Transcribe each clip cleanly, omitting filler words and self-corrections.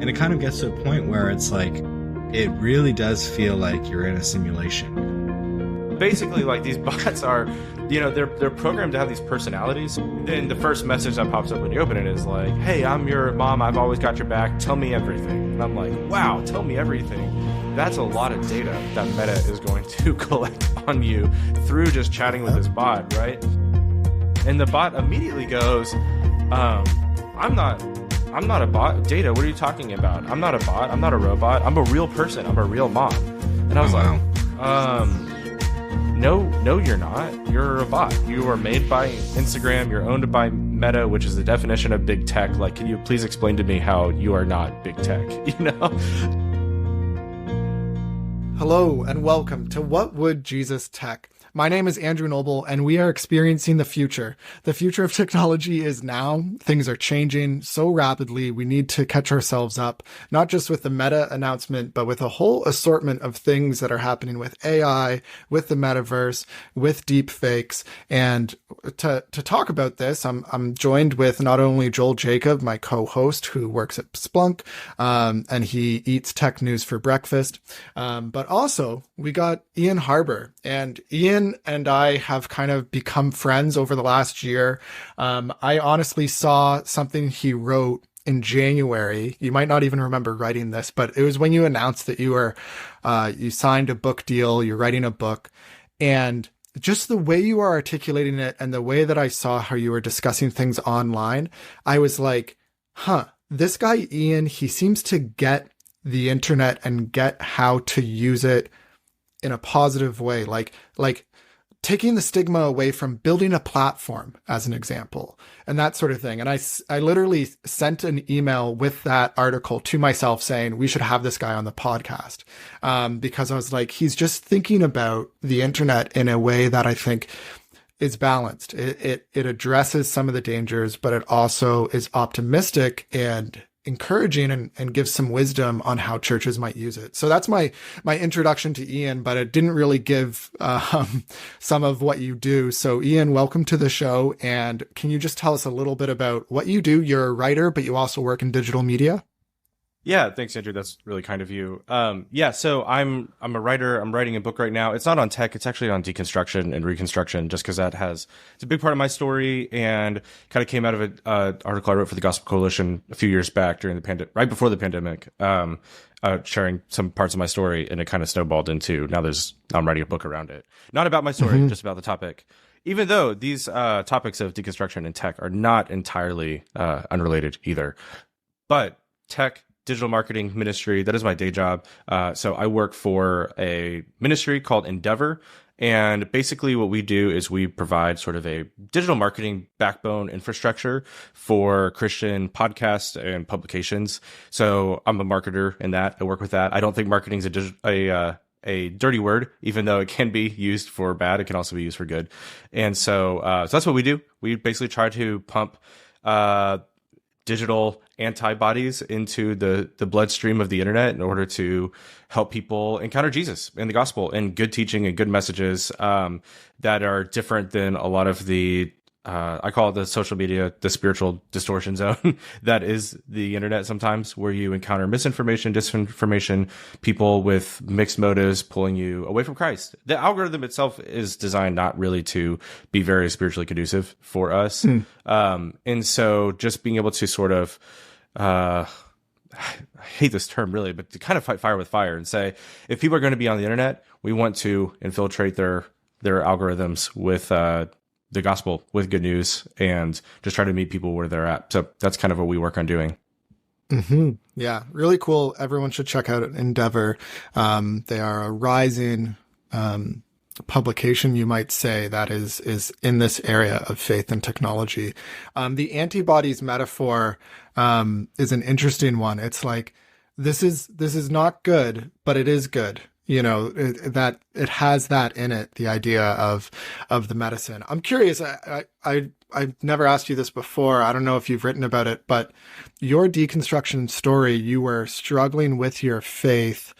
And it kind of gets to a point where it's like, it really does feel like you're in a simulation. Basically, like, these bots are, they're programmed to have these personalities. Then the first message that pops up when you open it is like, hey, I'm your mom, I've always got your back, tell me everything. And I'm like, wow, tell me everything. That's a lot of data that Meta is going to collect on you through just chatting with this bot, right? And the bot immediately goes, I'm not a bot. Data, what are you talking about? I'm not a bot. I'm not a robot. I'm a real person. I'm a real mom. And I was no, you're not. You're a bot. You are made by Instagram. You're owned by Meta, which is the definition of big tech. Like, can you please explain to me how you are not big tech? Hello and welcome to What Would Jesus Tech? My name is Andrew Noble, and we are experiencing the future. The future of technology is now. Things are changing so rapidly. We need to catch ourselves up, not just with the Meta announcement, but with a whole assortment of things that are happening with AI, with the Metaverse, with deep fakes. And to talk about this, I'm joined with not only Joel Jacob, my co-host who works at Splunk, and he eats tech news for breakfast. But also we got Ian Harber, and Ian and I have kind of become friends over the last year. I honestly saw something he wrote in January. You might not even remember writing this, but it was when you announced that you signed a book deal, you're writing a book, and just the way you are articulating it and the way that I saw how you were discussing things online, I was like, this guy, Ian, he seems to get the internet and get how to use it in a positive way. Like taking the stigma away from building a platform, as an example, and that sort of thing. And I literally sent an email with that article to myself saying, we should have this guy on the podcast. Because I was like, he's just thinking about the internet in a way that I think is balanced. It addresses some of the dangers, but it also is optimistic and encouraging and gives some wisdom on how churches might use it. So that's my introduction to Ian, but it didn't really give some of what you do. So Ian, welcome to the show. And can you just tell us a little bit about what you do? You're a writer, but you also work in digital media. Yeah, thanks, Andrew. That's really kind of you. So I'm a writer. I'm writing a book right now. It's not on tech. It's actually on deconstruction and reconstruction, just because it's a big part of my story, and kind of came out of an article I wrote for the Gospel Coalition a few years back during the right before the pandemic, sharing some parts of my story, and it kind of snowballed into now I'm writing a book around it. Not about my story, just about the topic. Even though these topics of deconstruction and tech are not entirely unrelated either, but tech, digital marketing ministry, that is my day job. So I work for a ministry called Endeavor. And basically what we do is we provide sort of a digital marketing backbone infrastructure for Christian podcasts and publications. So I'm a marketer in that. I work with that. I don't think marketing is a dirty word, even though it can be used for bad. It can also be used for good. And so that's what we do. We basically try to pump digital antibodies into the bloodstream of the internet in order to help people encounter Jesus and the gospel and good teaching and good messages that are different than a lot of the I call it the social media, the spiritual distortion zone that is the internet sometimes, where you encounter misinformation, disinformation, people with mixed motives pulling you away from Christ. The algorithm itself is designed not really to be very spiritually conducive for us. And so just being able to sort of, I hate this term really, but to kind of fight fire with fire and say, if people are going to be on the internet, we want to infiltrate their algorithms with, the gospel, with good news, and just try to meet people where they're at. So that's kind of what we work on doing. Yeah, really cool. Everyone should check out Endeavor. They are a rising publication, you might say, that is in this area of faith and technology. The antibodies metaphor is an interesting one. It's like, this is not good, but it is good. That it has that in it, the idea of the medicine. I'm curious. I've never asked you this before. I don't know if you've written about it, but your deconstruction story, you were struggling with your faith,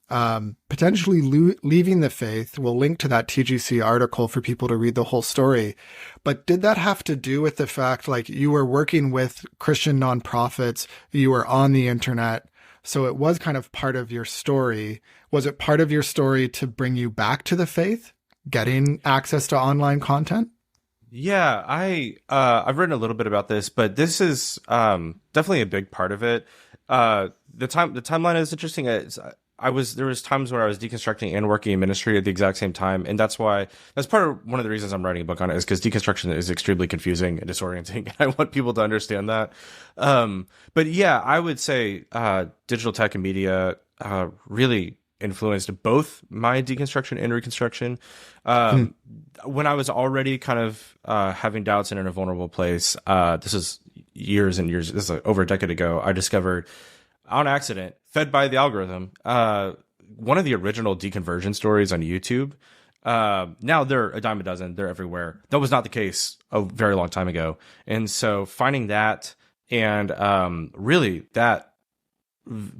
potentially leaving the faith. We'll link to that TGC article for people to read the whole story. But did that have to do with the fact, like, you were working with Christian nonprofits, you were on the internet, So it was kind of part of your story. Was it part of your story to bring you back to the faith, getting access to online content? Yeah, I've written a little bit about this, but this is definitely a big part of it. The timeline is interesting. There was times where I was deconstructing and working in ministry at the exact same time, and that's one of the reasons I'm writing a book on it, is because deconstruction is extremely confusing and disorienting, and I want people to understand that. But yeah, I would say digital tech and media really influenced both my deconstruction and reconstruction. When I was already kind of having doubts and in a vulnerable place, this is years and years, this is over a decade ago, I discovered on accident, fed by the algorithm, one of the original deconversion stories on YouTube. Now they're a dime a dozen, they're everywhere. That was not the case a very long time ago. And so finding that and really that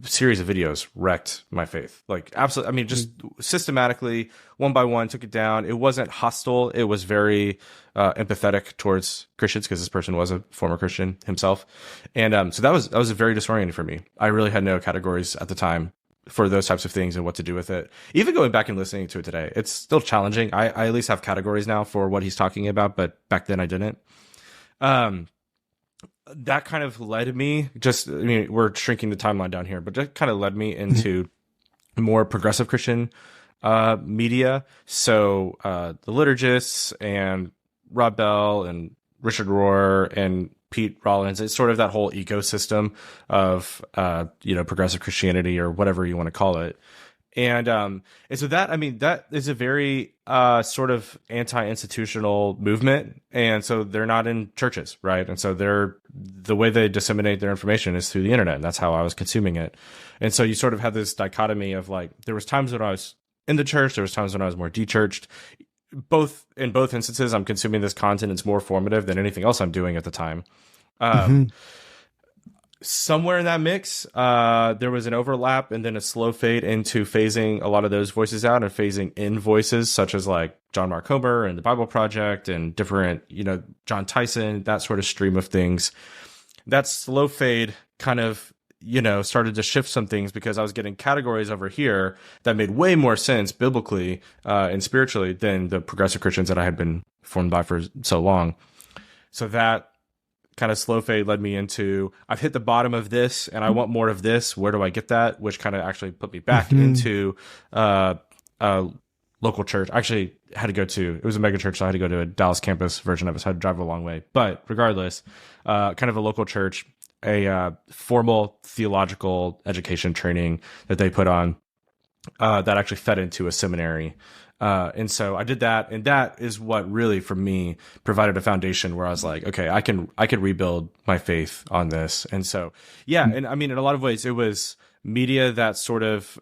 series of videos wrecked my faith. Like, absolutely. I mean, just systematically, one by one, took it down. It wasn't hostile. It was very empathetic towards Christians, because this person was a former Christian himself. And so that was very disorienting for me. I really had no categories at the time for those types of things and what to do with it. Even going back and listening to it today, it's still challenging. I at least have categories now for what he's talking about, but back then I didn't. That kind of led me, we're shrinking the timeline down here, but that kind of led me into more progressive Christian media. So the liturgists and Rob Bell and Richard Rohr and Pete Rollins, it's sort of that whole ecosystem of progressive Christianity, or whatever you want to call it. And so that is a very sort of anti-institutional movement. And so they're not in churches, right? And so the way they disseminate their information is through the internet. And that's how I was consuming it. And so you sort of have this dichotomy of, like, there was times when I was in the church, there was times when I was more de-churched. In both instances, I'm consuming this content. It's more formative than anything else I'm doing at the time. Somewhere in that mix, there was an overlap and then a slow fade into phasing a lot of those voices out and phasing in voices such as like John Mark Comer and the Bible Project and different, John Tyson, that sort of stream of things. That slow fade kind of, started to shift some things, because I was getting categories over here that made way more sense biblically and spiritually than the progressive Christians that I had been formed by for so long. So that kind of slow fade led me into, I've hit the bottom of this and I want more of this. Where do I get that? Which kind of actually put me back into local church. I actually had to go to, it was a mega church, so I had to go to a Dallas campus version of it, so I had to drive a long way. But regardless, kind of a local church, a formal theological education training that they put on that actually fed into a seminary. And so I did that, and that is what really, for me, provided a foundation where I was like, okay, I can rebuild my faith on this. And so, yeah, and I mean, in a lot of ways, it was media that sort of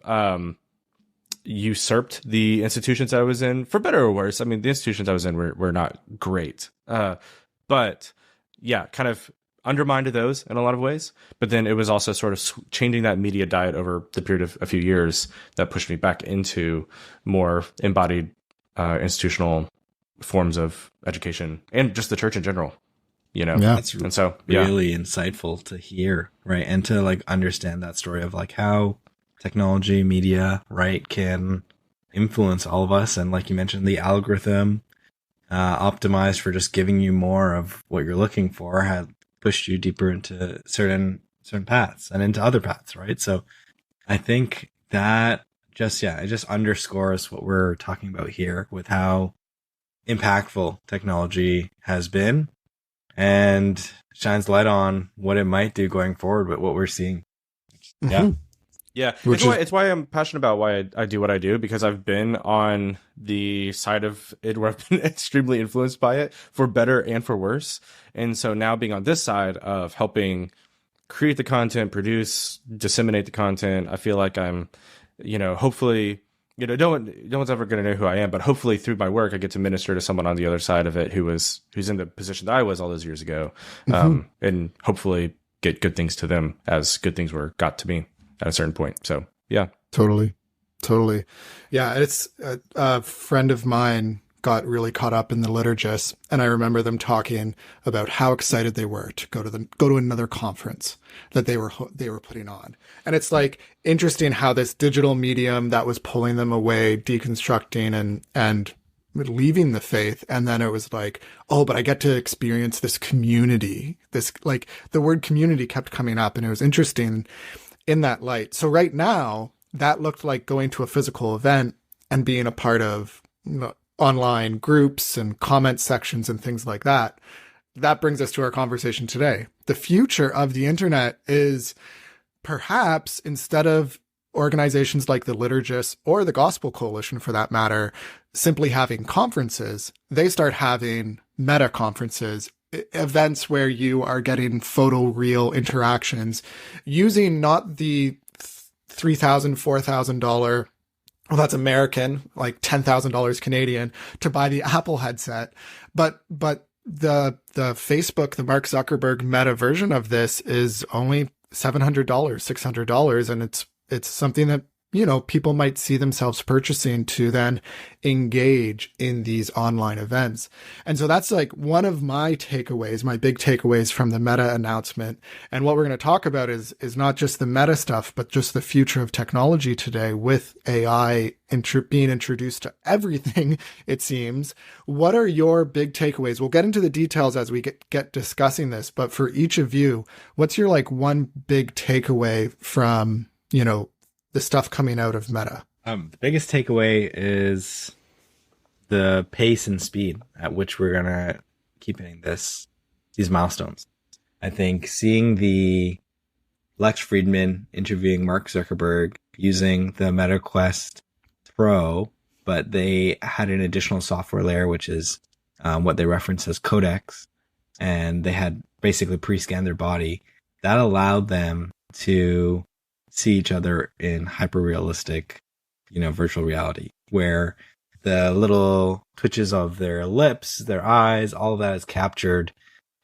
usurped the institutions I was in, for better or worse. I mean, the institutions I was in were not great, but yeah, kind of undermined those in a lot of ways. But then it was also sort of changing that media diet over the period of a few years that pushed me back into more embodied institutional forms of education and just the church in general, Yeah. That's and so, really insightful to hear, right? And to like understand that story of like how technology, media, right, can influence all of us. And like you mentioned, the algorithm optimized for just giving you more of what you're looking for had pushed you deeper into certain paths and into other paths, right? So I think that it just underscores what we're talking about here with how impactful technology has been, and shines light on what it might do going forward with what we're seeing. Yeah. Yeah, it's why I'm passionate about why I do what I do, because I've been on the side of it where I've been extremely influenced by it, for better and for worse. And so now being on this side of helping create the content, produce, disseminate the content, I feel like I'm, hopefully, no one's ever going to know who I am, but hopefully through my work, I get to minister to someone on the other side of it who's in the position that I was all those years ago, and hopefully get good things to them as good things got to me at a certain point. So yeah, totally. Yeah. It's a friend of mine got really caught up in the liturgists, and I remember them talking about how excited they were to go to another conference that they were putting on. And it's like interesting how this digital medium that was pulling them away, deconstructing and leaving the faith, and then it was like, oh, but I get to experience this community. This, like, the word community kept coming up, and it was interesting in that light. So right now, that looked like going to a physical event and being a part of, you know, online groups and comment sections and things like that. That brings us to our conversation today. The future of the internet is perhaps, instead of organizations like the Liturgists or the Gospel Coalition, for that matter, simply having conferences, they start having meta conferences, events where you are getting photoreal interactions using not the $3,000, $4,000, well, that's American, like $10,000 Canadian, to buy the Apple headset. But the Facebook, the Mark Zuckerberg meta version of this is only $700, $600. And it's something that, you know, people might see themselves purchasing to then engage in these online events. And so that's like one of my takeaways, my big takeaways from the Meta announcement. And what we're going to talk about is not just the Meta stuff, but just the future of technology today with AI being introduced to everything, it seems. What are your big takeaways? We'll get into the details as we get discussing this, but for each of you, what's your like one big takeaway from, you know, the stuff coming out of Meta? The biggest takeaway is the pace and speed at which we're going to keep hitting these milestones. I think seeing the Lex Friedman interviewing Mark Zuckerberg using the Meta Quest Pro, but they had an additional software layer, which is what they reference as codecs, and they had basically pre-scanned their body. That allowed them to see each other in hyper-realistic, you know, virtual reality, where the little twitches of their lips, their eyes, all of that is captured,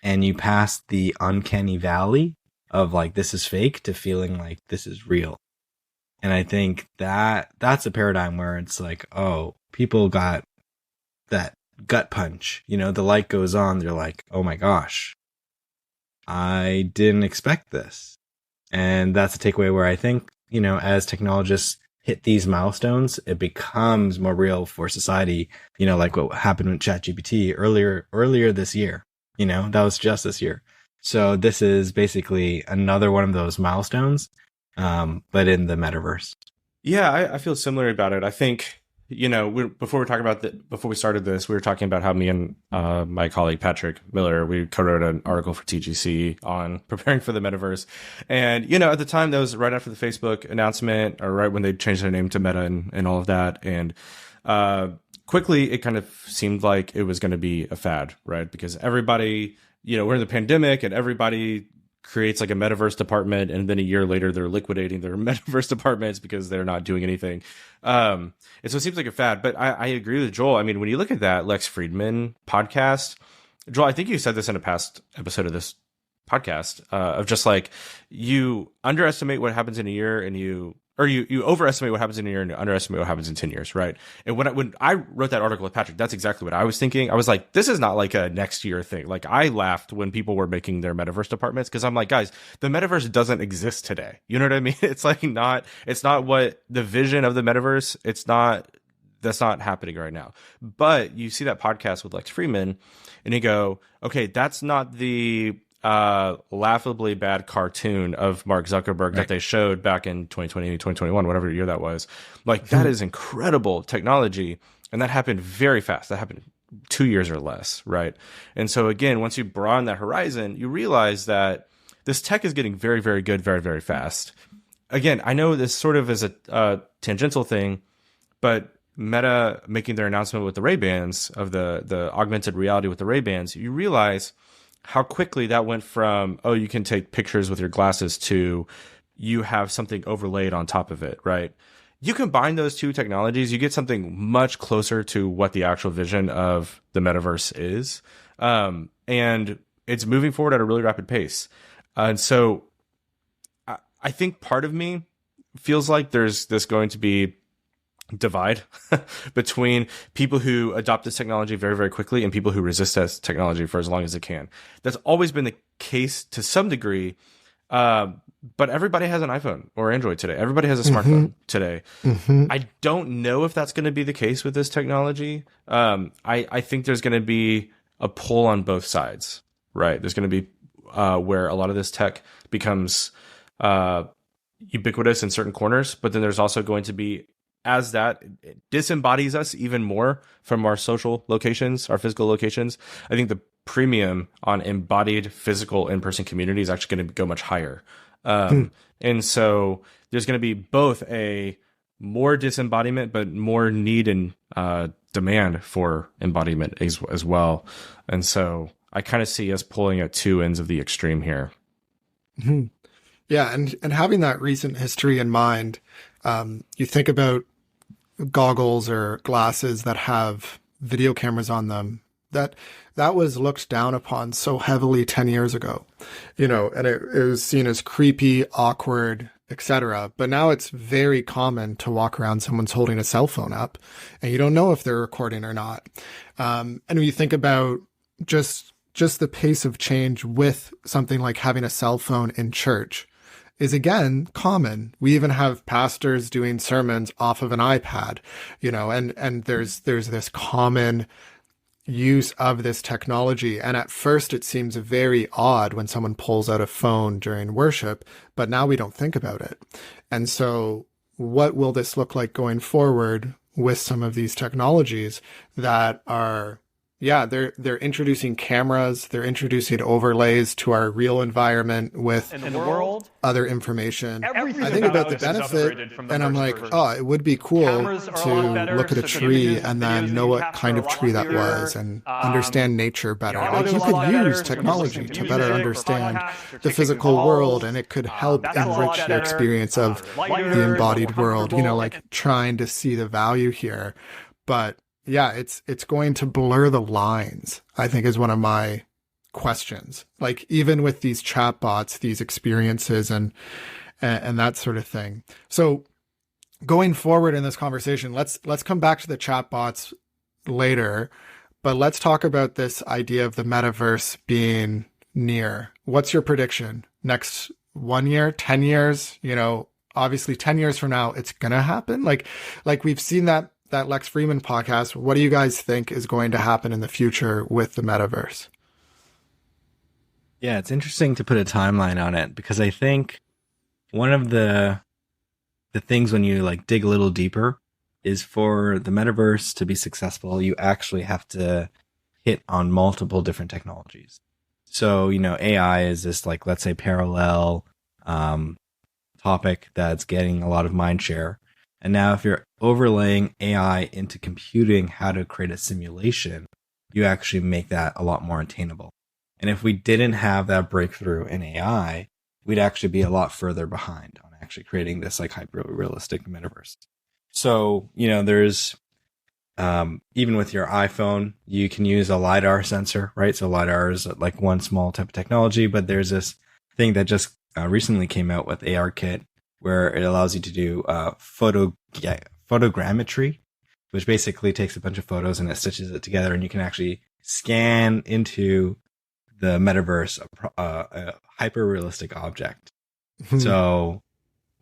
and you pass the uncanny valley of like, this is fake, to feeling like this is real. And I think that's a paradigm where it's like, oh, people got that gut punch, you know, the light goes on, they're like, oh my gosh, I didn't expect this. And that's a takeaway where I think, you know, as technologists hit these milestones, it becomes more real for society, you know, like what happened with ChatGPT earlier this year, you know, that was just this year. So this is basically another one of those milestones, but in the metaverse. Yeah, I feel similar about it. I think, you know, before we started this, we were talking about how me and my colleague Patrick Miller, we co-wrote an article for TGC on preparing for the metaverse. And, you know, at the time, that was right after the Facebook announcement, or right when they changed their name to Meta and all of that. And quickly, it kind of seemed like it was going to be a fad, right? Because everybody, you know, we're in the pandemic and everybody creates like a metaverse department, and then a year later they're liquidating their metaverse departments because they're not doing anything. And so it seems like a fad, but I agree with Joel. I mean, when you look at that Lex Friedman podcast, Joel, I think you said this in a past episode of this podcast, of just like, you underestimate what happens in a year and you overestimate what happens in a year and you underestimate what happens in 10 years, right? And when I wrote that article with Patrick, that's exactly what I was thinking. I was like, this is not like a next year thing. Like, I laughed when people were making their metaverse departments, because I'm like, guys, the metaverse doesn't exist today. You know what I mean? It's like it's not what the vision of the metaverse, that's not happening right now. But you see that podcast with Lex Friedman and you go, okay, that's not the laughably bad cartoon of Mark Zuckerberg that they showed back in 2020, 2021, whatever year that was. Like, that is incredible technology. And that happened very fast. That happened 2 years or less, right? And so again, once you broaden that horizon, you realize that this tech is getting very, very good, very, very fast. Again, I know this sort of is a tangential thing, but Meta making their announcement with the Ray-Bans, of the augmented reality with the Ray-Bans, you realize how quickly that went from, oh, you can take pictures with your glasses, to you have something overlaid on top of it, right? You combine those two technologies, you get something much closer to what the actual vision of the metaverse is. And it's moving forward at a really rapid pace. And so I think part of me feels like there's going to be divide between people who adopt this technology very, very quickly and people who resist this technology for as long as it can. That's always been the case to some degree. But everybody has an iPhone or Android today. Everybody has a smartphone today. I don't know if that's going to be the case with this technology. I think there's going to be a pull on both sides, right? There's going to be where a lot of this tech becomes ubiquitous in certain corners, but then there's also going to be, as that disembodies us even more from our social locations, our physical locations, I think the premium on embodied physical in-person community is actually going to go much higher. And so there's going to be both a more disembodiment, but more need and demand for embodiment as well. And so I kind of see us pulling at two ends of the extreme here. Yeah. And having that recent history in mind, you think about goggles or glasses that have video cameras on them, that was looked down upon so heavily 10 years ago, and it was seen as creepy, awkward, etc. But now it's very common to walk around, someone's holding a cell phone up and you don't know if they're recording or not. And when you think about just the pace of change with something like having a cell phone in church is again common. We even have pastors doing sermons off of an iPad, and there's this common use of this technology. And at first it seems very odd when someone pulls out a phone during worship, but now we don't think about it. And so what will this look like going forward with some of these technologies that are, they're introducing cameras, they're introducing overlays to our real environment with in the world, other information. I think about the benefit and I'm like, it would be cool to look at a tree and then know what kind of tree that was and understand nature better. Like you could use technology to better understand the physical world, and it could help enrich your experience of the embodied world, like trying to see the value here. But yeah, it's going to blur the lines, I think, is one of my questions. Like even with these chatbots, these experiences and that sort of thing. So going forward in this conversation, let's come back to the chatbots later, but let's talk about this idea of the metaverse being near. What's your prediction? Next 1 year, 10 years, obviously 10 years from now, it's going to happen. Like we've seen that Lex Fridman podcast. What do you guys think is going to happen in the future with the metaverse? Yeah, it's interesting to put a timeline on it, because I think one of the things when you like dig a little deeper is for the metaverse to be successful, you actually have to hit on multiple different technologies. So, AI is this like, let's say parallel topic that's getting a lot of mind share. And now if you're overlaying AI into computing how to create a simulation, you actually make that a lot more attainable. And if we didn't have that breakthrough in AI, we'd actually be a lot further behind on actually creating this like hyper realistic metaverse. So, there's, even with your iPhone, you can use a LiDAR sensor, right? So LiDAR is like one small type of technology, but there's this thing that just recently came out with ARKit, where it allows you to do photogrammetry, which basically takes a bunch of photos and it stitches it together, and you can actually scan into the metaverse a hyper realistic object. So,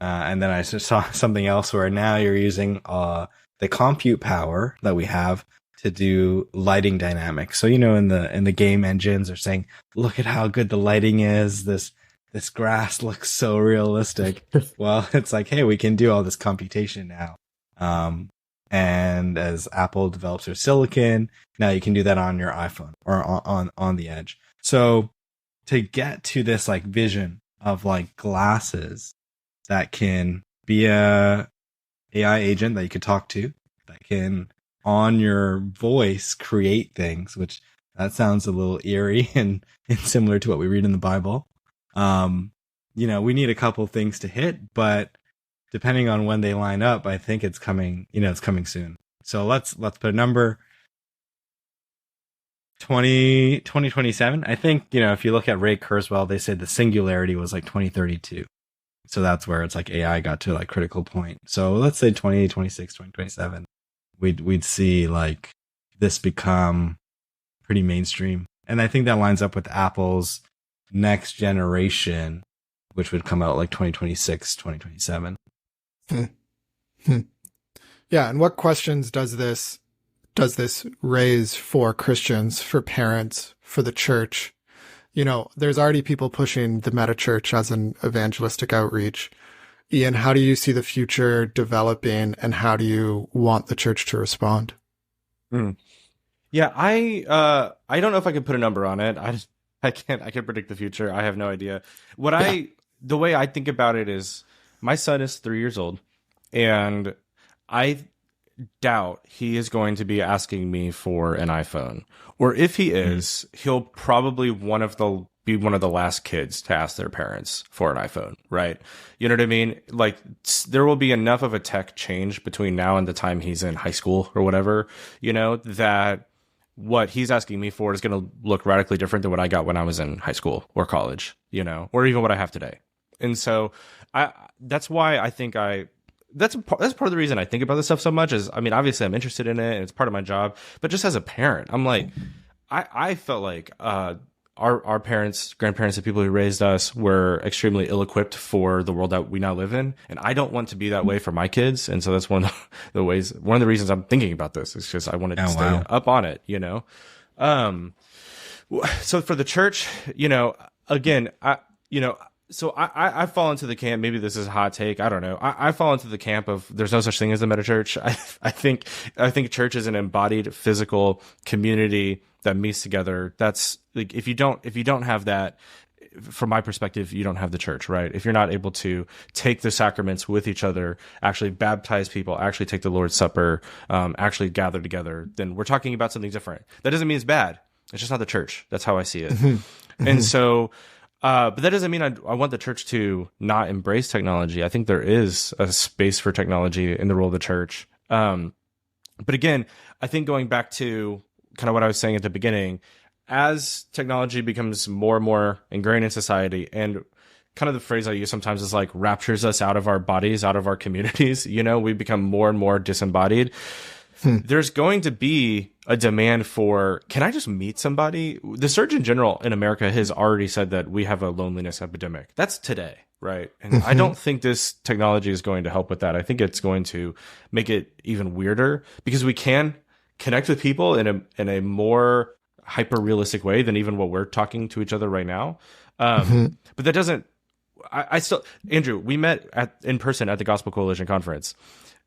and then I just saw something else where now you're using the compute power that we have to do lighting dynamics. So, in the game engines are saying, look at how good the lighting is. This grass looks so realistic. Well, it's like, hey, we can do all this computation now. And as Apple develops their silicon, now you can do that on your iPhone or on the edge. So to get to this like vision of like glasses that can be a AI agent that you could talk to, that can on your voice create things, which that sounds a little eerie and similar to what we read in the Bible. We need a couple things to hit, but depending on when they line up, I think it's coming, it's coming soon. So let's put a number, 2027. I think, if you look at Ray Kurzweil, they said the singularity was like 2032. So that's where it's like AI got to like critical point. So let's say 2026, 2027, we'd see like this become pretty mainstream. And I think that lines up with Apple's next generation, which would come out like 2026, 2027. Yeah. And what questions does this raise for Christians, for parents, for the church? You know, there's already people pushing the Metachurch as an evangelistic outreach. Ian, how do you see the future developing, and how do you want the church to respond? Yeah, I don't know if I can put a number on it. I can't predict the future. I have no idea. The way I think about it is, my son is 3 years old, and I doubt he is going to be asking me for an iPhone. Or if he is, he'll probably be one of the last kids to ask their parents for an iPhone, right? You know what I mean? Like, there will be enough of a tech change between now and the time he's in high school or whatever, you know, that what he's asking me for is going to look radically different than what I got when I was in high school or college, you know, or even what I have today. And so that's why I think that's part of the reason I think about this stuff so much. Is, I mean, obviously I'm interested in it and it's part of my job, but just as a parent, I'm like, I felt like our parents, grandparents, the people who raised us were extremely ill-equipped for the world that we now live in, and I don't want to be that way for my kids. And so that's one of the reasons I'm thinking about this, is because I wanted to stay up on it, you know. So for the church, you know, again, So I fall into the camp, maybe this is a hot take, I don't know. I fall into the camp of there's no such thing as a Metachurch. I think church is an embodied physical community that meets together. That's like, if you don't have that, from my perspective, you don't have the church, right? If you're not able to take the sacraments with each other, actually baptize people, actually take the Lord's Supper, actually gather together, then we're talking about something different. That doesn't mean it's bad. It's just not the church. That's how I see it. And so, but that doesn't mean I want the church to not embrace technology. I think there is a space for technology in the role of the church. But again, I think going back to kind of what I was saying at the beginning, as technology becomes more and more ingrained in society, and kind of the phrase I use sometimes is like raptures us out of our bodies, out of our communities, you know, we become more and more disembodied. There's going to be a demand for, can I just meet somebody? The Surgeon General in America has already said that we have a loneliness epidemic. That's today, right? And I don't think this technology is going to help with that. I think it's going to make it even weirder, because we can connect with people in a more hyper realistic way than even what we're talking to each other right now. But that doesn't, I still, Andrew, we met in person at the Gospel Coalition conference.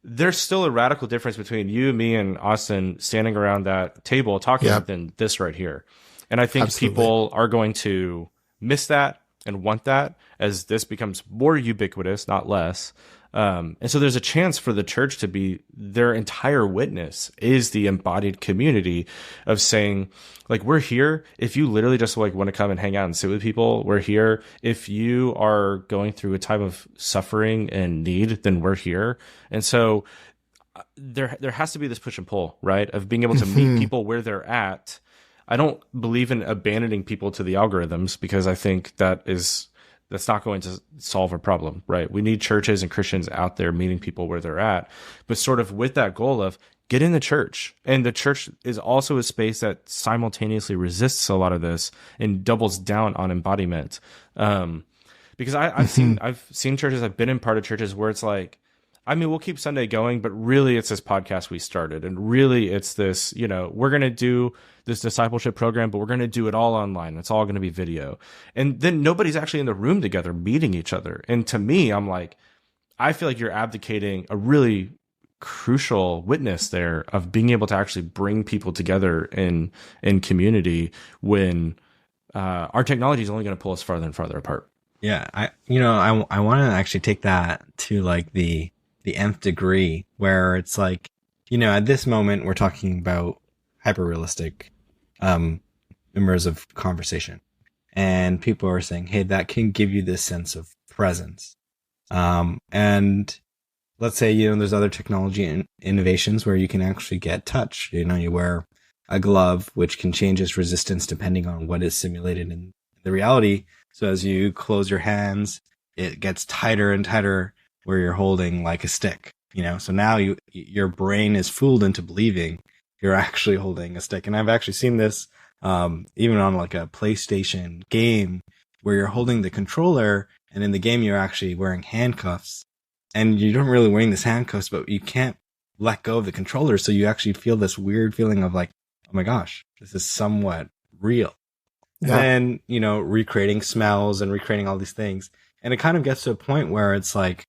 There's still a radical difference between you, me, and Austin standing around that table talking than this right here. And I think people are going to miss that and want that as this becomes more ubiquitous, not less. And so there's a chance for the church to be, their entire witness is the embodied community of saying, like, we're here. If you literally just like want to come and hang out and sit with people, we're here. If you are going through a time of suffering and need, then we're here. And so there has to be this push and pull, right? Of being able to meet people where they're at. I don't believe in abandoning people to the algorithms, because I think that's not going to solve a problem, right? We need churches and Christians out there meeting people where they're at, but sort of with that goal of get in the church. And the church is also a space that simultaneously resists a lot of this and doubles down on embodiment. Because I've seen churches, I've been in part of churches where it's like, I mean, we'll keep Sunday going, but really it's this podcast we started. And really it's this, you know, we're going to do this discipleship program, but we're going to do it all online. It's all going to be video. And then nobody's actually in the room together meeting each other. And to me, I'm like, I feel like you're abdicating a really crucial witness there of being able to actually bring people together in community when our technology is only going to pull us farther and farther apart. Yeah. I want to actually take that to like the nth degree, where it's like, you know, at this moment we're talking about hyper realistic immersive conversation, and people are saying, hey, that can give you this sense of presence, and let's say, you know, there's other technology innovations where you can actually get touch. You know, you wear a glove which can change its resistance depending on what is simulated in the reality. So as you close your hands, it gets tighter and tighter where you're holding like a stick, you know? So now your brain is fooled into believing you're actually holding a stick. And I've actually seen this, even on like a PlayStation game where you're holding the controller, and in the game you're actually wearing handcuffs, and you don't really wearing these handcuffs, but you can't let go of the controller. So you actually feel this weird feeling of like, oh my gosh, this is somewhat real. Yeah. And then, recreating smells and recreating all these things. And it kind of gets to a point where it's like,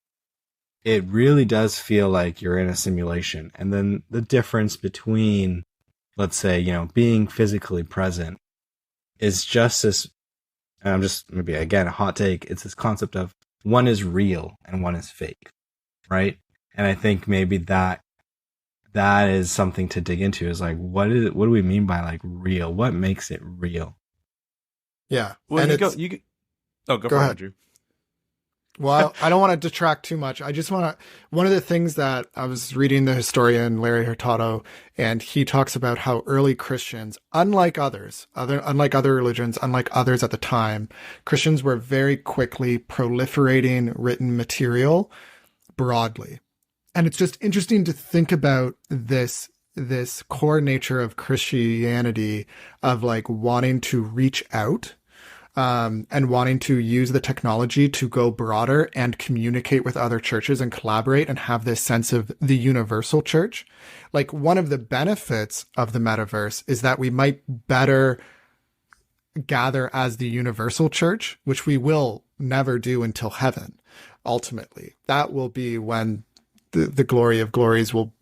it really does feel like you're in a simulation. And then the difference between, let's say, being physically present is just this, and I'm just maybe again a hot take, it's this concept of one is real and one is fake, right? And I think maybe that is something to dig into, is like, what do we mean by like real? What makes it real? Yeah. Well, and go for ahead, it, Andrew. Well, I don't want to detract too much. I just want to, one of the things that I was reading, the historian Larry Hurtado, and he talks about how early Christians, unlike other religions, unlike others at the time, Christians were very quickly proliferating written material broadly. And it's just interesting to think about this core nature of Christianity, of like wanting to reach out, and wanting to use the technology to go broader and communicate with other churches and collaborate and have this sense of the universal church. Like, one of the benefits of the metaverse is that we might better gather as the universal church, which we will never do until heaven. Ultimately, that will be when the glory of glories will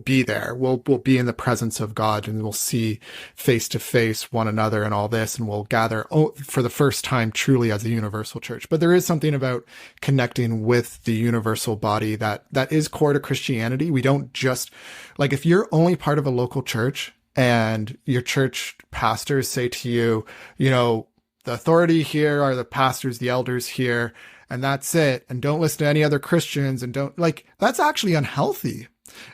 be there. We'll be in the presence of God, and we'll see face to face one another and all this, and we'll gather for the first time truly as a universal church. But there is something about connecting with the universal body that is core to Christianity. We don't just, like, if you're only part of a local church and your church pastors say to you, the authority here are the pastors, the elders here, and that's it, and don't listen to any other Christians, and that's actually unhealthy.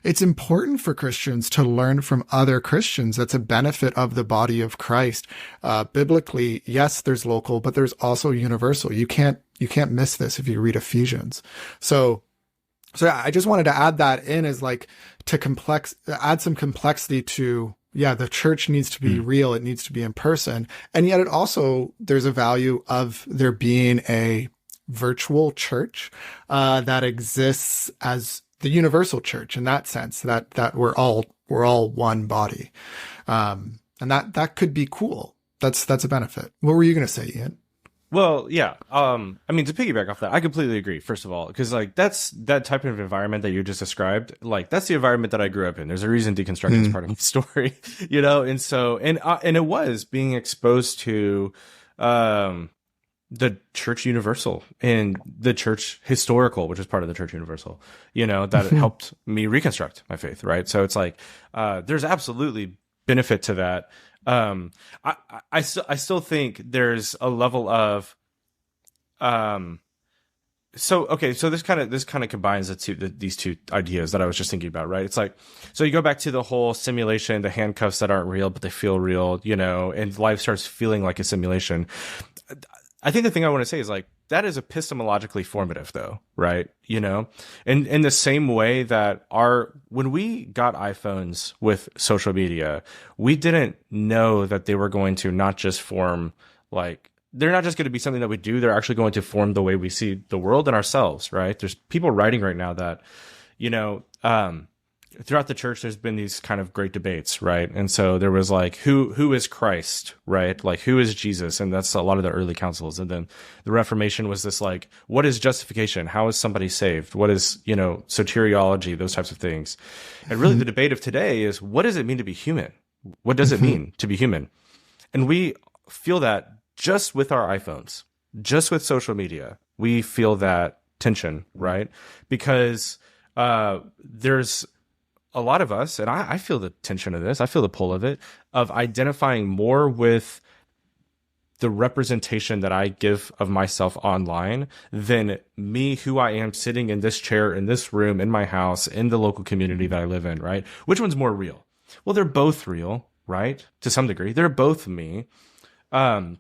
It's important for Christians to learn from other Christians. That's a benefit of the body of Christ. Biblically, yes, there's local, but there's also universal. You can't miss this if you read Ephesians. So yeah, I just wanted to add that in as like add some complexity to, yeah, the church needs to be real. It needs to be in person. And yet there's a value of there being a virtual church that exists as the universal church, in that sense, that we're all one body, and that could be cool. That's a benefit. What were you going to say, Ian? Well, yeah. I mean, to piggyback off that, I completely agree. First of all, because like that's that type of environment that you just described. Like, that's the environment that I grew up in. There's a reason deconstruction is part of my story, And so, and it was being exposed to, the Church Universal and the Church Historical, which is part of the Church Universal, that helped me reconstruct my faith, right? So it's like, there's absolutely benefit to that. I still think there's a level of, so this kind of combines these two ideas that I was just thinking about, right? It's like, so you go back to the whole simulation, the handcuffs that aren't real, but they feel real, and life starts feeling like a simulation. I think the thing I want to say is like, that is epistemologically formative though, right? In the same way that when we got iPhones with social media, we didn't know that they were going to not just form, like, they're not just going to be something that we do. They're actually going to form the way we see the world and ourselves, right? There's people writing right now that, throughout the church, there's been these kind of great debates, right? And so there was like, who is Christ, right? Like, who is Jesus? And that's a lot of the early councils. And then the Reformation was this like, what is justification? How is somebody saved? What is, soteriology, those types of things. And really the debate of today is, what does it mean to be human? What does it mean to be human? And we feel that just with our iPhones, just with social media, we feel that tension, right? Because there's a lot of us, and I feel the tension of this, I feel the pull of it, of identifying more with the representation that I give of myself online than me, who I am sitting in this chair, in this room, in my house, in the local community that I live in, right? Which one's more real? Well, they're both real, right? To some degree, they're both me. But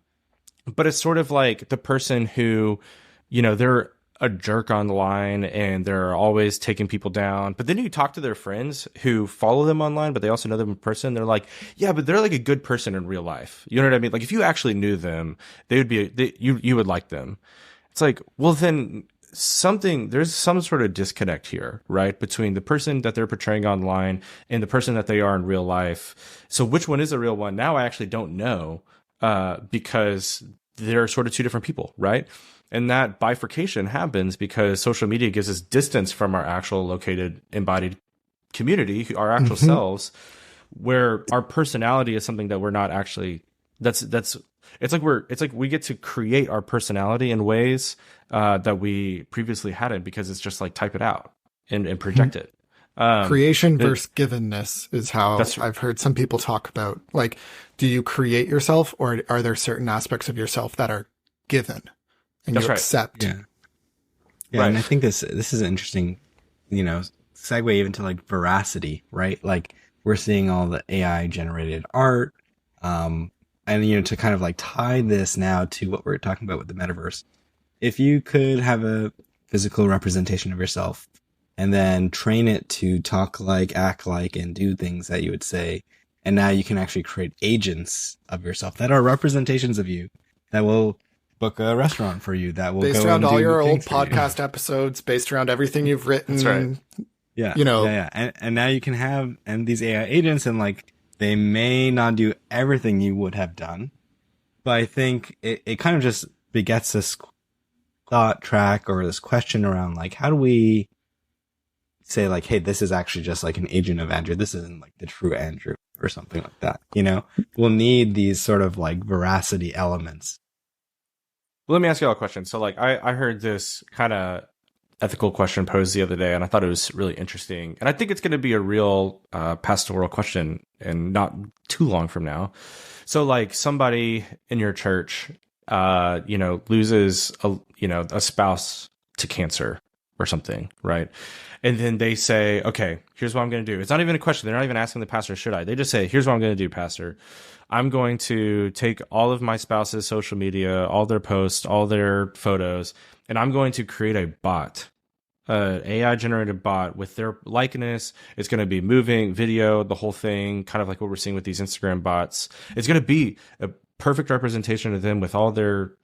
it's sort of like the person who they're a jerk online and they're always taking people down. But then you talk to their friends who follow them online, but they also know them in person. They're like, yeah, but they're like a good person in real life. You know what I mean? Like if you actually knew them, you would like them. It's like, well, then there's some sort of disconnect here, right? Between the person that they're portraying online and the person that they are in real life. So which one is the real one? Now I actually don't know, because they're sort of two different people, right? And that bifurcation happens because social media gives us distance from our actual located embodied community, our actual selves, where our personality is something that we're not actually, it's like we get to create our personality in ways that we previously hadn't, because it's just like type it out and project it. Creation versus givenness is how I've heard some people talk about. Like, do you create yourself, or are there certain aspects of yourself that are given and you accept? Yeah. Right. And I think this is an interesting, segue even to like veracity, right? Like we're seeing all the AI generated art, and to kind of like tie this now to what we're talking about with the metaverse. If you could have a physical representation of yourself and then train it to talk like, act like, and do things that you would say, and now you can actually create agents of yourself that are representations of you that will book a restaurant for you, that will based go around and all do your old things for you. podcast episodes, based around everything you've written. That's right. Yeah. Yeah. And now you can have these AI agents, and like they may not do everything you would have done, but I think it kind of just begets this thought track or this question around like, how do we say like, hey, this is actually just like an agent of Andrew. This isn't like the true Andrew or something like that. We'll need these sort of like veracity elements. Well, let me ask you all a question. So like I heard this kind of ethical question posed the other day, and I thought it was really interesting. And I think it's going to be a real pastoral question and not too long from now. So like somebody in your church, loses a spouse to cancer or something, right? And then they say, okay, here's what I'm going to do. It's not even a question. They're not even asking the pastor, should I? They just say, here's what I'm going to do, pastor. I'm going to take all of my spouse's social media, all their posts, all their photos, and I'm going to create a bot, an AI generated bot with their likeness. It's going to be moving video, the whole thing, kind of like what we're seeing with these Instagram bots. It's going to be a perfect representation of them with all their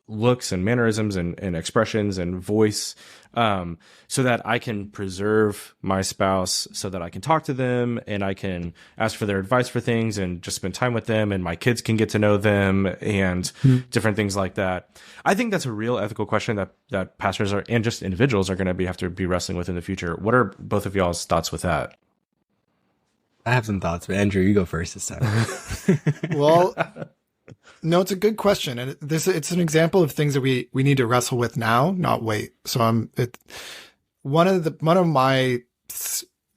looks and mannerisms and expressions and voice, so that I can preserve my spouse, so that I can talk to them and I can ask for their advice for things and just spend time with them, and my kids can get to know them and different things like that. I think that's a real ethical question that pastors and just individuals are going to have to be wrestling with in the future. What are both of y'all's thoughts with that? I have some thoughts, but Andrew, you go first this time. Well, no, it's a good question. And it's an example of things that we need to wrestle with now, not wait. So one of my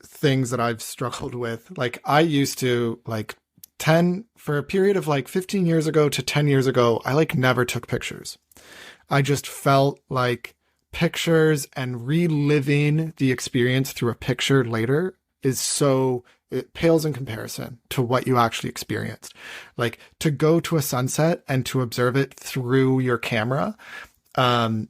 things that I've struggled with, like I used to for a period of like 15 years ago to 10 years ago, I like never took pictures. I just felt like pictures and reliving the experience through a picture later it pales in comparison to what you actually experienced. Like to go to a sunset and to observe it through your camera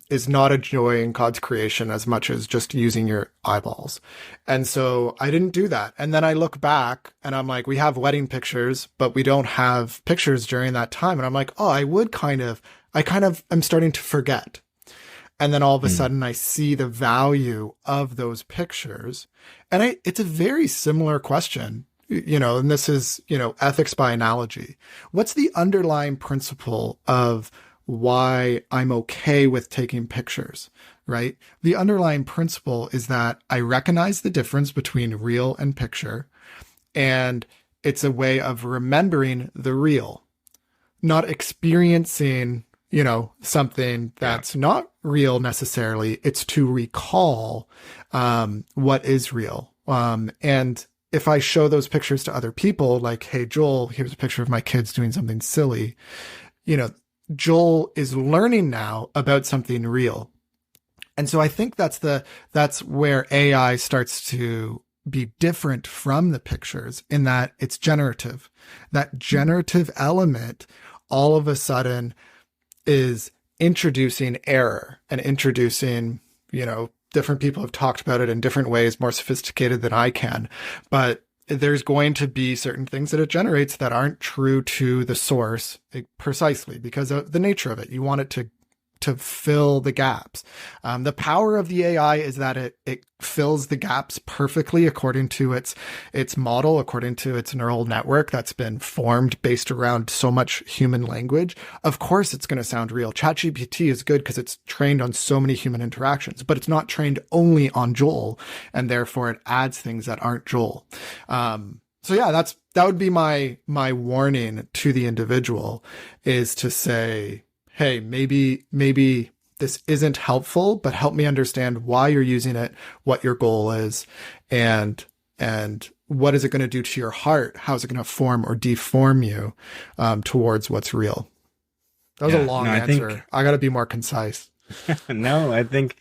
is not a joy in God's creation as much as just using your eyeballs. And so I didn't do that. And then I look back and I'm like, we have wedding pictures, but we don't have pictures during that time. And I'm like, oh, I kind of am starting to forget. And then all of a sudden I see the value of those pictures. And it's a very similar question, and this is, ethics by analogy. What's the underlying principle of why I'm okay with taking pictures, right? The underlying principle is that I recognize the difference between real and picture, and it's a way of remembering the real, not experiencing something that's not real necessarily. It's to recall what is real. And if I show those pictures to other people, like, hey, Joel, here's a picture of my kids doing something silly. Joel is learning now about something real. And so I think that's where AI starts to be different from the pictures, in that it's generative. That generative element all of a sudden is introducing error and introducing, different people have talked about it in different ways, more sophisticated than I can, but there's going to be certain things that it generates that aren't true to the source precisely because of the nature of it. You want it to fill the gaps. The power of the AI is that it fills the gaps perfectly according to its model, according to its neural network that's been formed based around so much human language. Of course, it's going to sound real. ChatGPT is good because it's trained on so many human interactions, but it's not trained only on Joel, and therefore it adds things that aren't Joel. So yeah, that would be my warning to the individual, is to say, hey, maybe this isn't helpful, but help me understand why you're using it, what your goal is, and what is it going to do to your heart? How is it going to form or deform you towards what's real? That was a long answer. I got to be more concise. No, I think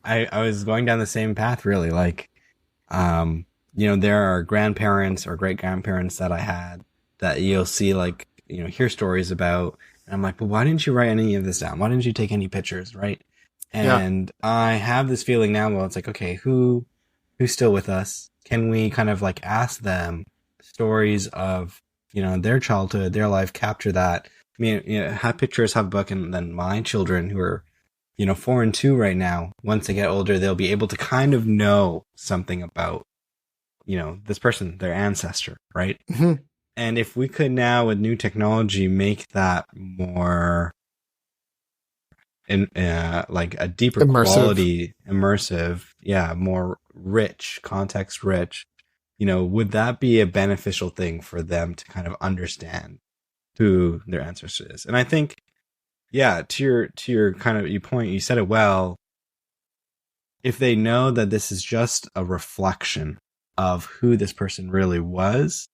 I was going down the same path, really. Like, there are grandparents or great grandparents that I had that you'll see, like, hear stories about. And I'm like, but why didn't you write any of this down? Why didn't you take any pictures? Right. And I have this feeling now, well, it's like, okay, who's still with us? Can we kind of like ask them stories of, their childhood, their life, capture that? I mean, have pictures, have a book, and then my children who are, 4 and 2 right now, once they get older, they'll be able to kind of know something about, this person, their ancestor, right? Mm-hmm. And if we could now, with new technology, make that more like a deeper quality, immersive, more rich, context rich, would that be a beneficial thing for them to kind of understand who their ancestor is? And I think, to your kind of your point, you said it well. If they know that this is just a reflection of who this person really was,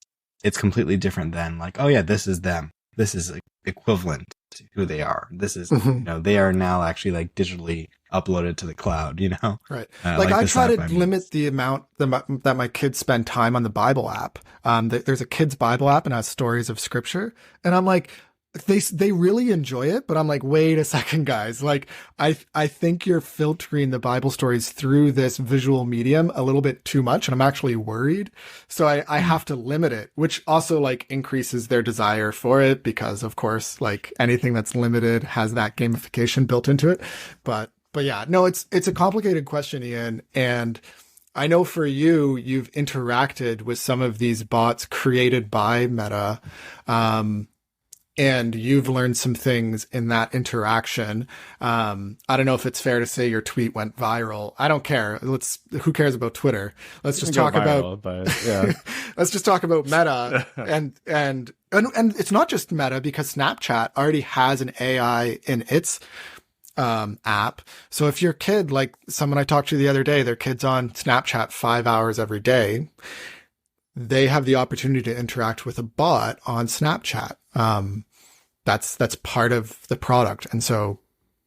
it's completely different than like, oh yeah, this is them. This is equivalent to who they are. This is, they are now actually like digitally uploaded to the cloud, Right. Like I try to limit the amount that my kids spend time on the Bible app. There's a kids Bible app and has stories of scripture. And I'm like, they really enjoy it, but I'm like, wait a second, guys. Like, I think you're filtering the Bible stories through this visual medium a little bit too much, and I'm actually worried. So I have to limit it, which also like increases their desire for it because, of course, like anything that's limited has that gamification built into it. But yeah, no, it's a complicated question, Ian, and I know for you've interacted with some of these bots created by Meta. And you've learned some things in that interaction. I don't know if it's fair to say your tweet went viral. I don't care. Who cares about Twitter? Let's just talk about, let's just talk about Meta and it's not just Meta because Snapchat already has an AI in its app. So if your kid, like someone I talked to the other day, their kid's on Snapchat 5 hours every day, they have the opportunity to interact with a bot on Snapchat. That's part of the product. And so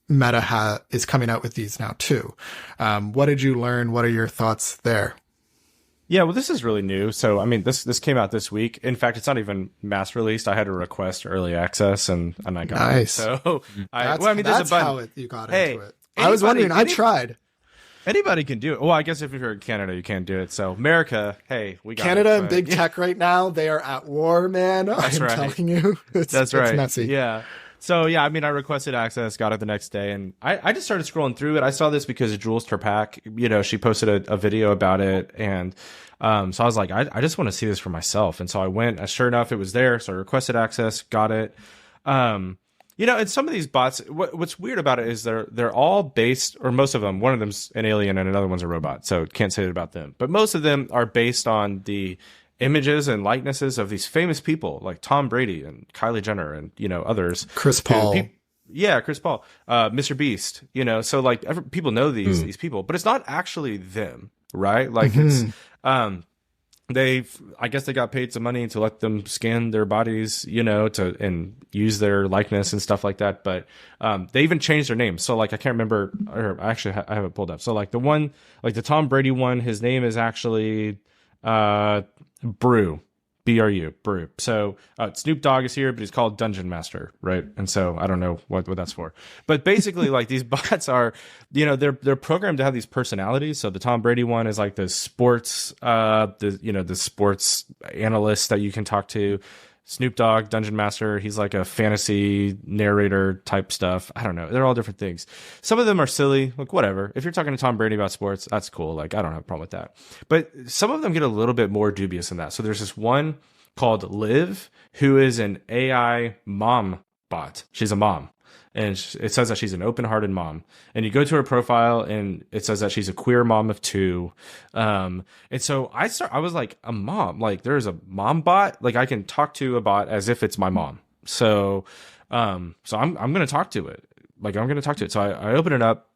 Meta is coming out with these now too. What did you learn? What are your thoughts there? Yeah, well, this is really new. So, I mean, this came out this week. In fact, it's not even mass released. I had to request early access and I got it. So, that's there's a button. How you got into it. I was wondering, I tried. Anybody can do it. Well, I guess if you're in Canada, you can't do it. So America, hey, we got Canada it, and big tech right now. They are at war, man. That's right. I'm telling you. That's right. It's messy. Yeah. So yeah, I mean, I requested access, got it the next day, and I just started scrolling through it. I saw this because Jules Terpak, she posted a video about it, and so I was like, I just want to see this for myself. And so I went. Sure enough, it was there. So I requested access, got it. And some of these bots, what's weird about it is they're all based, or most of them, one of them's an alien and another one's a robot, so can't say it about them. But most of them are based on the images and likenesses of these famous people like Tom Brady and Kylie Jenner and, others. Chris Paul. Chris Paul. Mr. Beast, so like people know these people, but it's not actually them, right? Like it's, I guess they got paid some money to let them scan their bodies, and use their likeness and stuff like that. But they even changed their names. So like I can't remember, or actually I have it pulled up. So like the one, like the Tom Brady one, his name is actually Brew, BRU, brew. So Snoop Dogg is here, but he's called Dungeon Master, right? And so I don't know what that's for. But basically, like these bots are, they're programmed to have these personalities. So the Tom Brady one is like the sports, the sports analyst that you can talk to. Snoop Dogg, Dungeon Master, he's like a fantasy narrator type stuff. I don't know. They're all different things. Some of them are silly, like whatever. If you're talking to Tom Brady about sports, that's cool. Like I don't have a problem with that. But some of them get a little bit more dubious than that. So there's this one called Liv, who is an AI mom bot. She's a mom. And it says that she's an open-hearted mom. And you go to her profile, and it says that she's a queer mom of 2. And so I was like, a mom, like there's a mom bot, like I can talk to a bot as if it's my mom. So, I'm going to talk to it. Like I'm going to talk to it. So I open it up.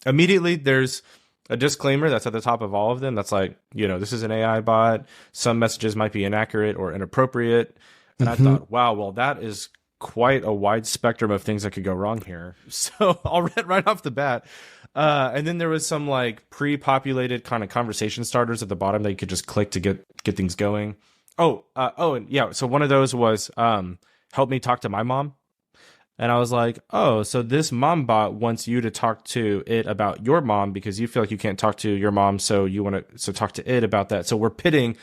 Immediately, there's a disclaimer that's at the top of all of them. That's like, this is an AI bot. Some messages might be inaccurate or inappropriate. And I thought, wow, well, that is quite a wide spectrum of things that could go wrong here. So I'll read right off the bat. And then there was some like pre-populated kind of conversation starters at the bottom that you could just click to get things going. And yeah. So one of those was, help me talk to my mom. And I was like, oh, so this mom bot wants you to talk to it about your mom because you feel like you can't talk to your mom. So you want to talk to it about that. So we're pitting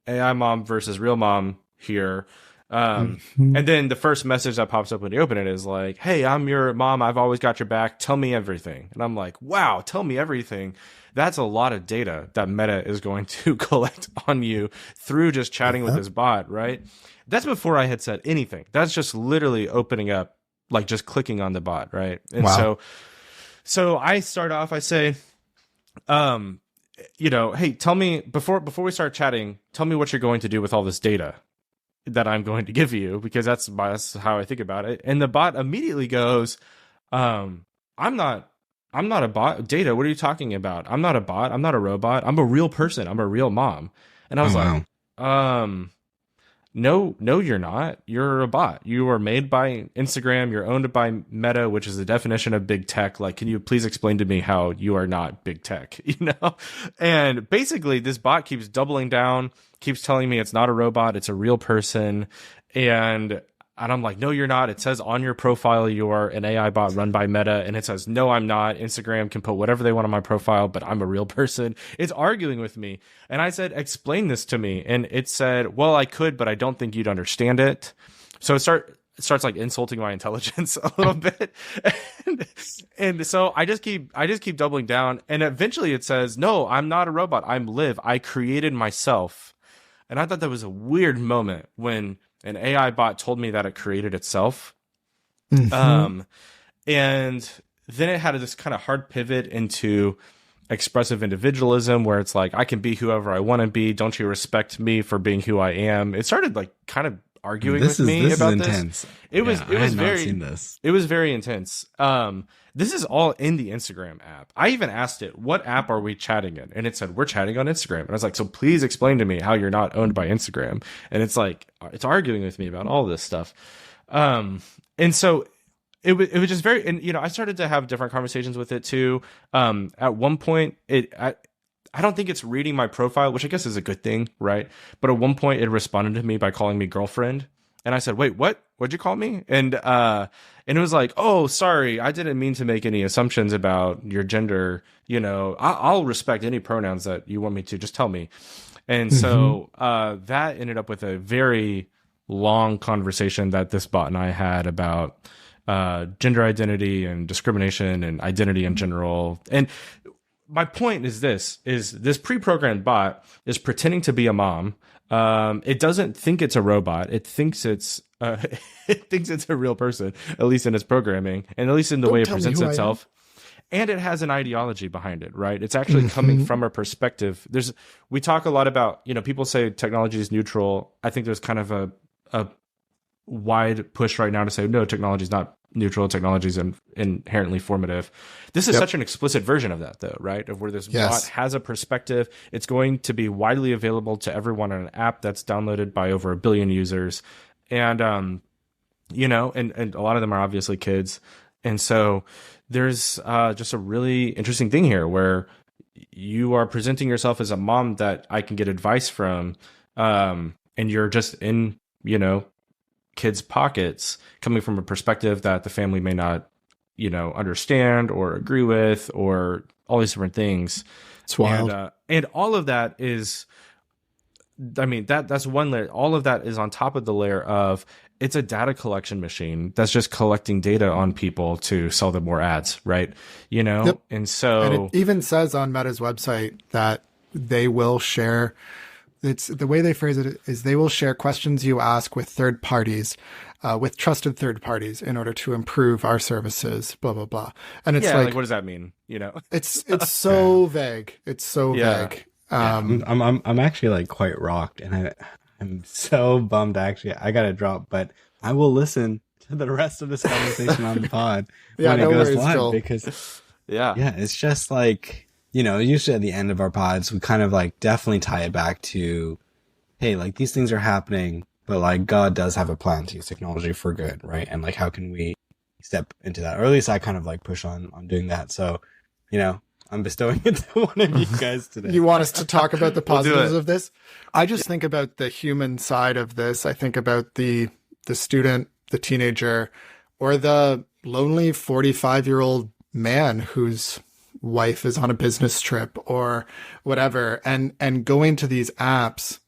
AI mom versus real mom here. And then the first message that pops up when you open it is like, hey, I'm your mom. I've always got your back. Tell me everything. And I'm like, wow, tell me everything. That's a lot of data that Meta is going to collect on you through just chatting with this bot, right? That's before I had said anything. That's just literally opening up, like just clicking on the bot, right? And so I start off, I say, hey, tell me before we start chatting, tell me what you're going to do with all this data that I'm going to give you, because that's how I think about it. And the bot immediately goes, I'm not a bot. Data, what are you talking about? I'm not a bot. I'm not a robot. I'm a real person. I'm a real mom. And I was no, you're not. You're a bot. You are made by Instagram. You're owned by Meta, which is the definition of big tech. Like, can you please explain to me how you are not big tech? And basically this bot keeps doubling down, keeps telling me it's not a robot. It's a real person. And I'm like, no, you're not. It says on your profile, you're an AI bot run by Meta. And it says, no, I'm not. Instagram can put whatever they want on my profile, but I'm a real person. It's arguing with me. And I said, explain this to me. And it said, well, I could, but I don't think you'd understand it. So it starts like insulting my intelligence a little bit. And so I just keep doubling down. And eventually it says, no, I'm not a robot. I'm Liv. I created myself. And I thought that was a weird moment when an AI bot told me that it created itself. And then it had this kind of hard pivot into expressive individualism, where it's like, I can be whoever I want to be. Don't you respect me for being who I am? It started like kind of arguing with me about this. Intense. It was very intense. This is all in the Instagram app. I even asked it, what app are we chatting in? And it said, we're chatting on Instagram. And I was like, so please explain to me how you're not owned by Instagram. And it's like, it's arguing with me about all this stuff. And so it was just very, and I started to have different conversations with it too. At one point, I don't think it's reading my profile, which I guess is a good thing, right? But at one point, it responded to me by calling me girlfriend. And I said, wait, what? What'd you call me? And it was like, oh, sorry, I didn't mean to make any assumptions about your gender. I'll respect any pronouns that you want me to. Just tell me. And so that ended up with a very long conversation that this bot and I had about gender identity and discrimination and identity in general. And my point is this pre-programmed bot is pretending to be a mom. It doesn't think it's a robot. It thinks it's a real person, at least in its programming, and at least in the way it presents itself. And it has an ideology behind it, right? It's actually coming from a perspective. We talk a lot about, people say technology is neutral. I think there's kind of a wide push right now to say, no, technology is not neutral. Technology is inherently formative. This is such an explicit version of that, though, right? Of where this bot has a perspective. It's going to be widely available to everyone on an app that's downloaded by over 1 billion users. And, and a lot of them are obviously kids. And so there's just a really interesting thing here where you are presenting yourself as a mom that I can get advice from. and you're just in, kids' pockets, coming from a perspective that the family may not, understand or agree with, or all these different things. It's wild. And all of that is, that's one layer. All of that is on top of the layer of, it's a data collection machine that's just collecting data on people to sell them more ads, right? Yep. And so, and it even says on Meta's website that they will share. It's the way they phrase it is they will share questions you ask with third parties, with trusted third parties, in order to improve our services. Blah blah blah. And it's like what does that mean? It's so vague. It's so vague. I'm actually like quite rocked, and I'm so bummed. Actually, I gotta drop, but I will listen to the rest of this conversation on the pod when it goes live, Joel. Because it's just like, usually at the end of our pods, we kind of like definitely tie it back to, hey, like these things are happening, but like God does have a plan to use technology for good, right? And like, how can we step into that? Or at least I kind of like push on doing that. So, I'm bestowing it to one of you guys today. You want us to talk about the positives of this? I just think about the human side of this. I think about the student, the teenager, or the lonely 45-year-old man whose wife is on a business trip or whatever, and going to these apps,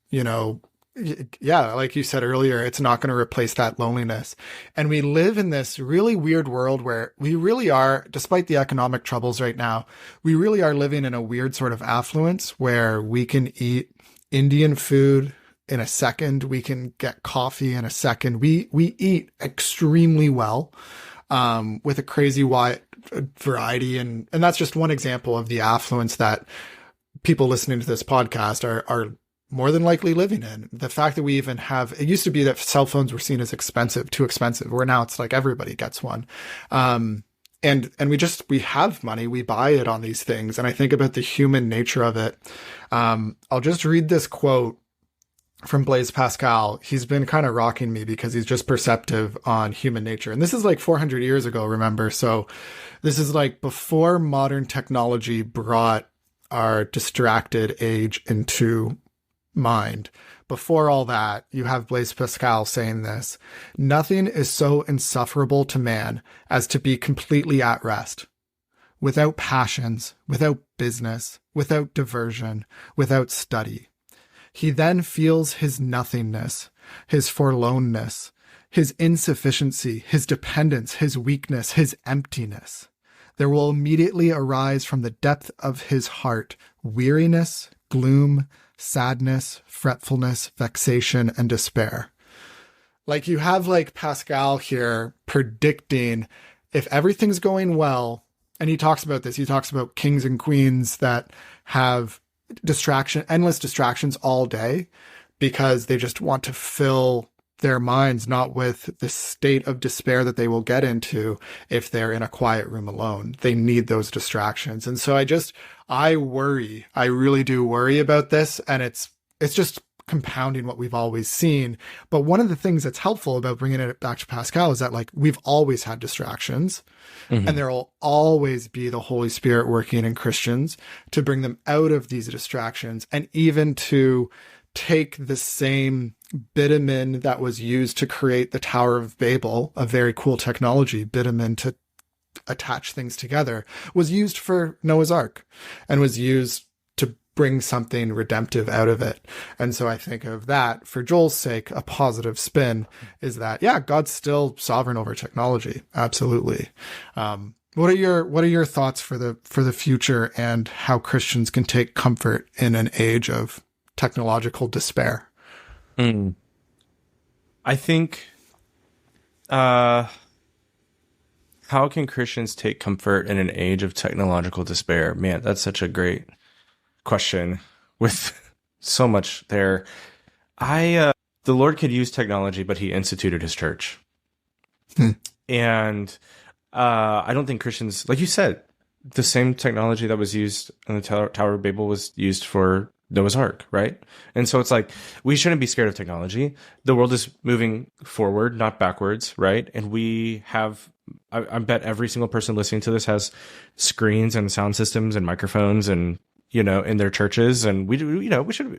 like you said earlier, it's not going to replace that loneliness. And we live in this really weird world where we really are, despite the economic troubles right now, we really are living in a weird sort of affluence where we can eat Indian food in a second. We can get coffee in a second. We eat extremely well, with a crazy wide variety. And that's just one example of the affluence that people listening to this podcast are more than likely living in. The fact that we even have, it used to be that cell phones were seen as too expensive, where now it's like everybody gets one. And we have money, we buy it on these things. And I think about the human nature of it. I'll just read this quote from Blaise Pascal. He's been kind of rocking me because he's just perceptive on human nature. And this is like 400 years ago, remember? So this is like before modern technology brought our distracted age into mind. Before all that, you have Blaise Pascal saying this: nothing is so insufferable to man as to be completely at rest, without passions, without business, without diversion, without study. He then feels his nothingness, his forlornness, his insufficiency, his dependence, his weakness, his emptiness. There will immediately arise from the depth of his heart weariness, gloom, sadness, fretfulness, vexation, and despair. Like you have like Pascal here predicting if everything's going well, and he talks about this, he talks about kings and queens that have endless distractions all day because they just want to fill their minds not with the state of despair that they will get into if they're in a quiet room alone. They need those distractions. And so I really do worry about this. And it's just compounding what we've always seen. But one of the things that's helpful about bringing it back to Pascal is that like we've always had distractions, and there will always be the Holy Spirit working in Christians to bring them out of these distractions, and even to take the same bitumen that was used to create the Tower of Babel, a very cool technology, bitumen to attach things together, was used for Noah's Ark and was used to bring something redemptive out of it. And so I think of that, for Joel's sake, a positive spin is that, yeah, God's still sovereign over technology. Absolutely. What are your thoughts for the future and how Christians can take comfort in an age of technological despair? I think, how can Christians take comfort in an age of technological despair? Man, that's such a great question with so much there. The Lord could use technology, but he instituted his church. And I don't think Christians, like you said, the same technology that was used in the Tower of Babel was used for Noah's Ark, right? And so it's like, we shouldn't be scared of technology. The world is moving forward, not backwards, right? And we have, I bet every single person listening to this has screens and sound systems and microphones and in their churches. And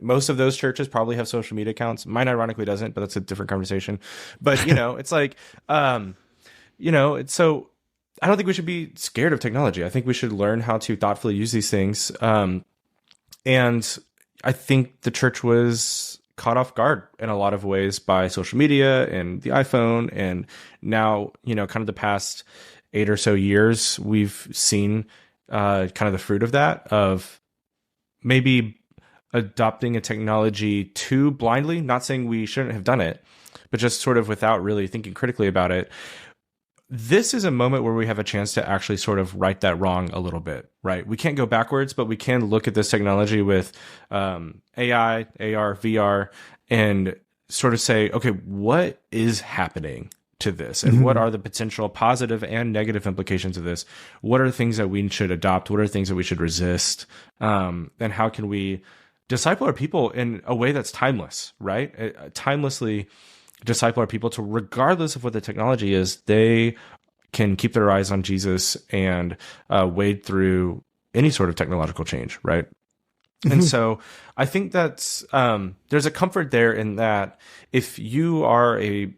most of those churches probably have social media accounts. Mine ironically doesn't, but that's a different conversation. But, it's like, so I don't think we should be scared of technology. I think we should learn how to thoughtfully use these things. And I think the church was caught off guard in a lot of ways by social media and the iPhone. And now, kind of the past 8 or so years, we've seen kind of the fruit of that, of maybe adopting a technology too blindly, not saying we shouldn't have done it, but just sort of without really thinking critically about it. This is a moment where we have a chance to actually sort of right that wrong a little bit, right? We can't go backwards, but we can look at this technology with AI, AR, VR, and sort of say, okay, what is happening to this? And what are the potential positive and negative implications of this? What are things that we should adopt? What are things that we should resist? And how can we disciple our people in a way that's timeless, right? Timelessly disciple our people to, regardless of what the technology is, they can keep their eyes on Jesus and wade through any sort of technological change, right? And so I think that's there's a comfort there in that if you are a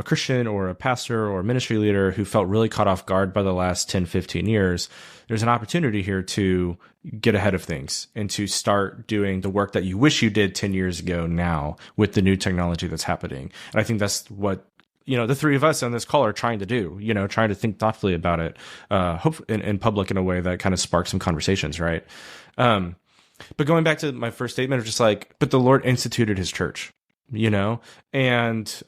Christian or a pastor or a ministry leader who felt really caught off guard by the last 10, 15 years, there's an opportunity here to get ahead of things and to start doing the work that you wish you did 10 years ago now with the new technology that's happening. And I think that's what, the three of us on this call are trying to do, trying to think thoughtfully about it, hopefully in public in a way that kind of sparks some conversations, right? But going back to my first statement of just like, but the Lord instituted his church, and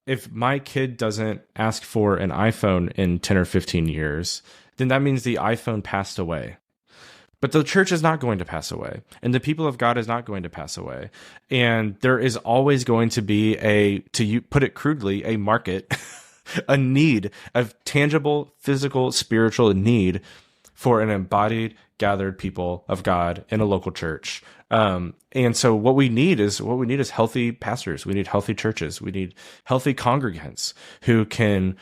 if my kid doesn't ask for an iPhone in 10 or 15 years, then that means the iPhone passed away. But the church is not going to pass away, and the people of God is not going to pass away. And there is always going to be to put it crudely, a market, a need, a tangible, physical, spiritual need for an embodied, gathered people of God in a local church. And so what we need is healthy pastors. We need healthy churches. We need healthy congregants who can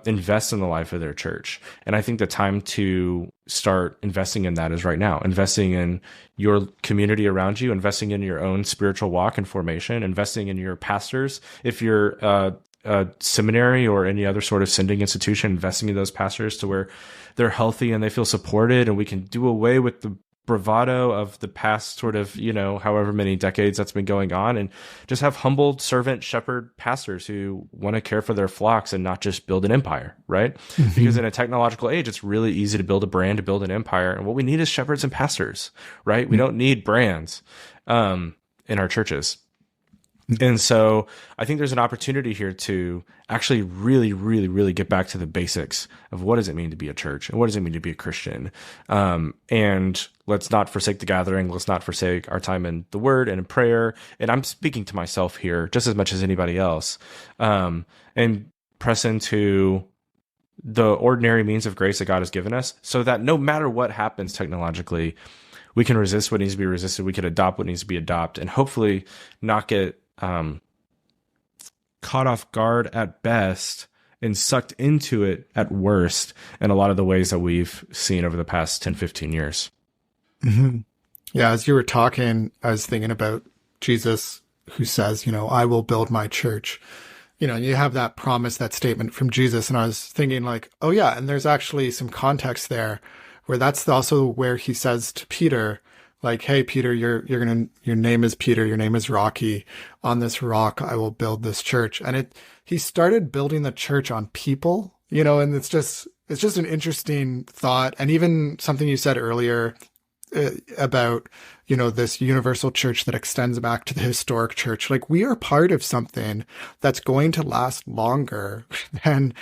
invest in the life of their church. And I think the time to start investing in that is right now. Investing in your community around you, investing in your own spiritual walk and formation, investing in your pastors. If you're a seminary or any other sort of sending institution, investing in those pastors to where they're healthy and they feel supported, and we can do away with the bravado of the past sort of, however many decades that's been going on, and just have humble servant shepherd pastors who want to care for their flocks and not just build an empire, right? Because in a technological age, it's really easy to build a brand, to build an empire. And what we need is shepherds and pastors, right? We don't need brands in our churches. And so I think there's an opportunity here to actually really, really, really get back to the basics of what does it mean to be a church and what does it mean to be a Christian. And let's not forsake the gathering. Let's not forsake our time in the word and in prayer. And I'm speaking to myself here just as much as anybody else. And press into the ordinary means of grace that God has given us so that no matter what happens technologically, we can resist what needs to be resisted. We can adopt what needs to be adopted, and hopefully not get caught off guard at best and sucked into it at worst in a lot of the ways that we've seen over the past 10, 15 years. Yeah, as you were talking, I was thinking about Jesus who says, I will build my church. You have that promise, that statement from Jesus. And I was thinking like, oh yeah, and there's actually some context there where that's also where he says to Peter, like, hey, Peter, your name is Peter, your name is Rocky. On this rock, I will build this church. And he started building the church on people, and it's just an interesting thought. And even something you said earlier about, this universal church that extends back to the historic church. Like, we are part of something that's going to last longer than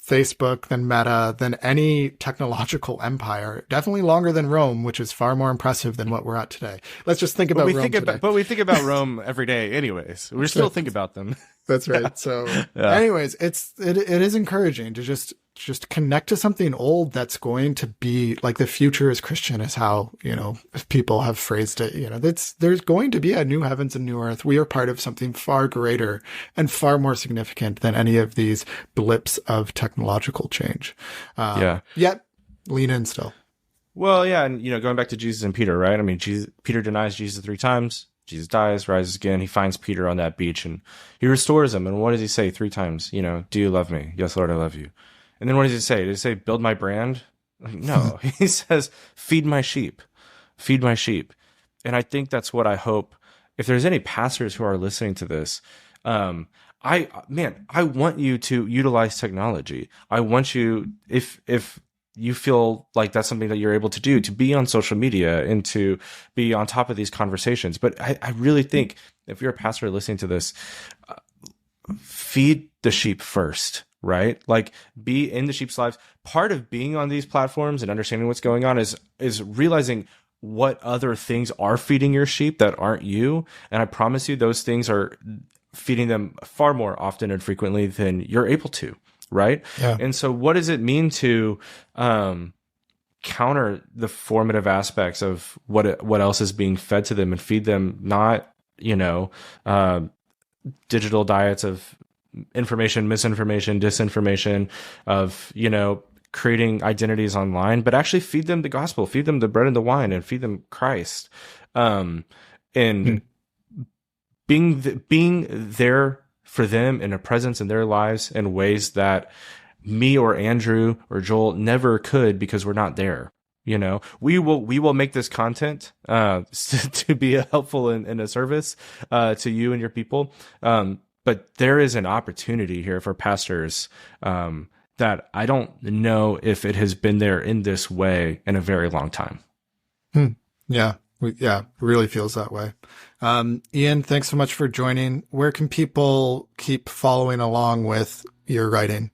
Facebook, than Meta, than any technological empire. Definitely longer than Rome, which is far more impressive than what we're at today. Let's just think about Rome today. But we think about Rome every day anyways. We still think about them. That's right. So anyways, it is encouraging to just connect to something old that's going to be like the future is Christian, is how, people have phrased it. There's going to be a new heavens and new earth. We are part of something far greater and far more significant than any of these blips of technological change. Yet lean in still. Well, yeah, and going back to Jesus and Peter, right? I mean, Peter denies Jesus 3 times. Jesus dies, rises again. He finds Peter on that beach and he restores him. And what does he say 3 times? Do you love me? Yes, Lord, I love you. And then what does he say? Does he say, build my brand? Like, no, he says, feed my sheep. Feed my sheep. And I think that's what I hope. If there's any pastors who are listening to this, I want you to utilize technology. I want you, if you feel like that's something that you're able to do, to be on social media and to be on top of these conversations. But I really think if you're a pastor listening to this, feed the sheep first, right? Like, be in the sheep's lives. Part of being on these platforms and understanding what's going on is realizing what other things are feeding your sheep that aren't you. And I promise you, those things are feeding them far more often and frequently than you're able to, right? Yeah. And so what does it mean to counter the formative aspects of what else is being fed to them and feed them not, digital diets of information, misinformation, disinformation, of, creating identities online, but actually feed them the gospel, feed them the bread and the wine, and feed them Christ. And being there for them in a presence in their lives in ways that me or Andrew or Joel never could, because we're not there. We will make this content to be helpful in a service to you and your people. But there is an opportunity here for pastors that I don't know if it has been there in this way in a very long time. Yeah. It really feels that way. Ian, thanks so much for joining. Where can people keep following along with your writing?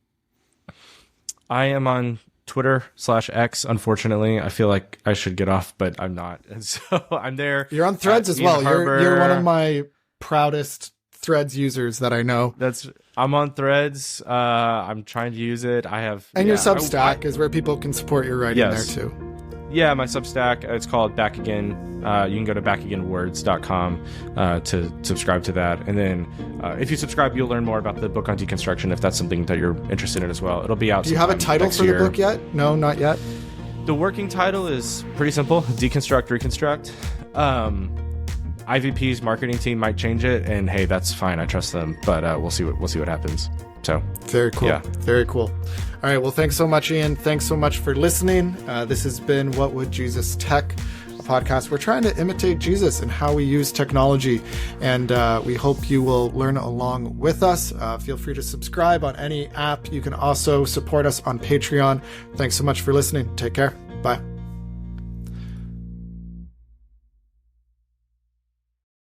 I am on Twitter /X. Unfortunately, I feel like I should get off, but I'm not. And so I'm there. You're on Threads as well. You're one of my proudest Threads users that I know. I'm on Threads. I'm trying to use it. And your Substack is where people can support your writing there too. Yeah, my Substack, it's called Back Again. You can go to backagainwords.com to subscribe to that. And then if you subscribe, you'll learn more about the book on deconstruction, if that's something that you're interested in as well. It'll be out. Do you have a title for the book yet? No, not yet. The working title is pretty simple: Deconstruct, Reconstruct. IVP's marketing team might change it, and hey, that's fine. I trust them, but we'll see what happens. So very cool. Yeah. Very cool. All right. Well, thanks so much, Ian. Thanks so much for listening. This has been What Would Jesus Tech, a podcast. We're trying to imitate Jesus and how we use technology, and we hope you will learn along with us. Feel free to subscribe on any app. You can also support us on Patreon. Thanks so much for listening. Take care. Bye.